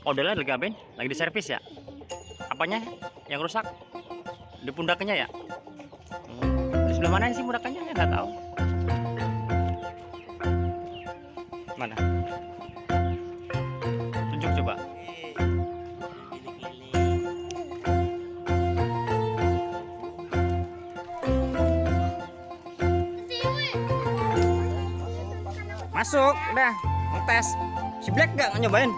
Modelnya lagi ngapain? Lagi di servis ya? Apanya yang rusak? Di pundaknya ya? Di sebelah mana sih pundaknya? Ya nggak tahu. Mana? Tunjuk coba. Masuk, udah ngetes. Si Black gak nyobain?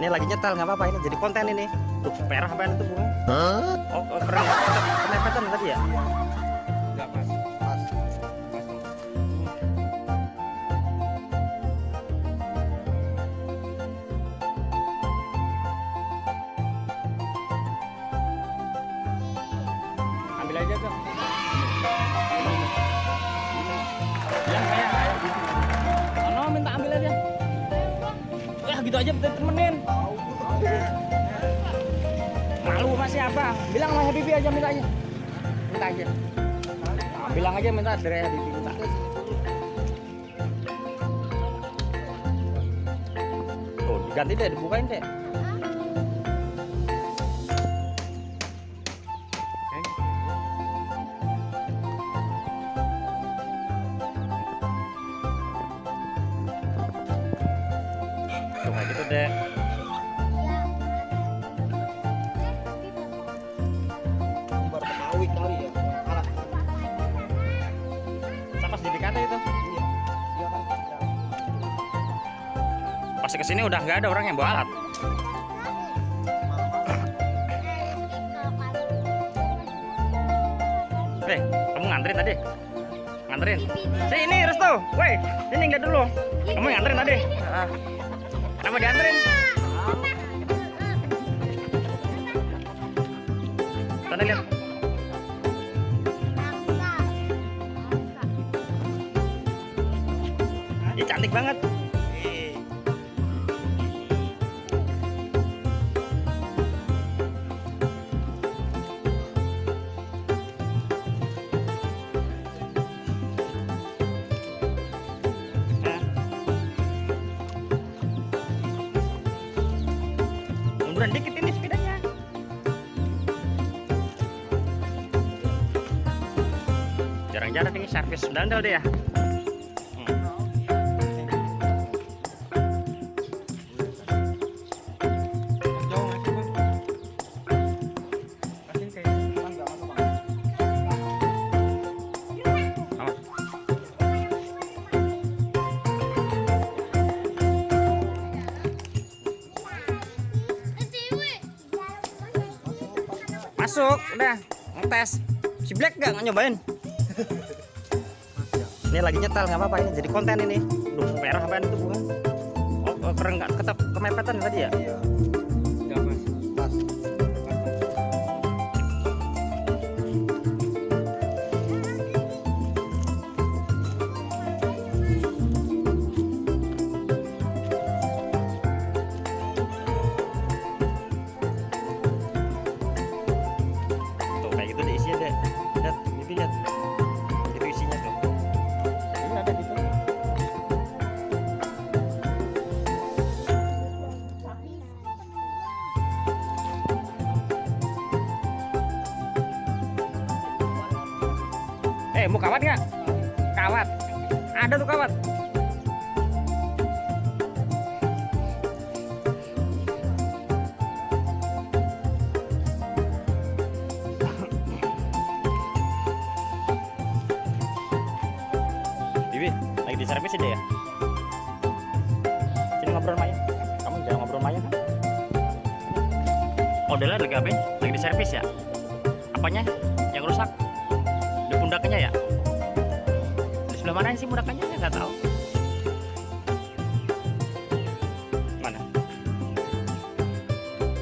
Ini lagi nyetel, nggak apa-apa, ini jadi konten ini. Tuh merah apaan itu bunga? Oh keren, kemepetan tadi ya? Enggak pas. Ambil aja tuh. Bilang saya gitu. Ano minta ambil aja. Ya gitu aja temenin. Malu masih apa? Bilang sama Habibie aja minta aja. Minta aja. Nah, bilang aja minta dari Habibie minta. Tuh diganti deh, dibukain deh. Tuh kayak gitu deh. Baru ketahui kali ya. Alat. Sama di BKT itu. Iya. Dia kan Pas kesini udah nggak ada orang yang bawa alat. Kamu nganterin tadi? Nganterin? Sini Restu, woi, sini nggak dulu. Kamu nganterin tadi? Kenapa dianterin? Tadi lihat. Ih, cantik banget. Munduran dikit ini sepedanya. Jarang-jarang ini servis dandal deh ya. Masuk, udah ngetes. Si Black gak nyobain? Ini lagi nyetel, nggak apa-apa, ini jadi konten ini. Duh merah apaan itu bunga? Oh keren, nggak ketep kemepetan tadi ya? Iya. Enggak pas. Pas. Tuh kayak gitu deh isinya deh. Lihat, itu lihat. Itu isinya tuh. Ini ada gitu. Mau kawat nggak? Kawat. Ada tuh kawat. Bibi, lagi di servis deh ya? Sini ngobrol Maya. Kamu jangan ngobrol Maya kan? Modelnya lagi ngapain? Lagi di servis ya? Apanya yang rusak? Di pundaknya ya? Di sebelah mana sih pundaknya? Ya nggak tahu. Mana?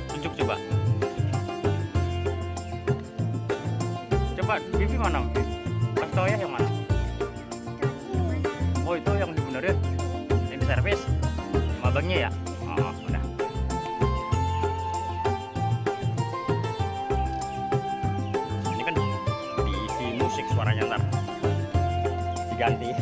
Tunjuk coba. Coba Bibi mana? Pas tau ya yang mana? Oh itu yang dibenerin, yang di servis, sama abangnya ya? Oh udah. Ini kan diisi musik suaranya ntar diganti.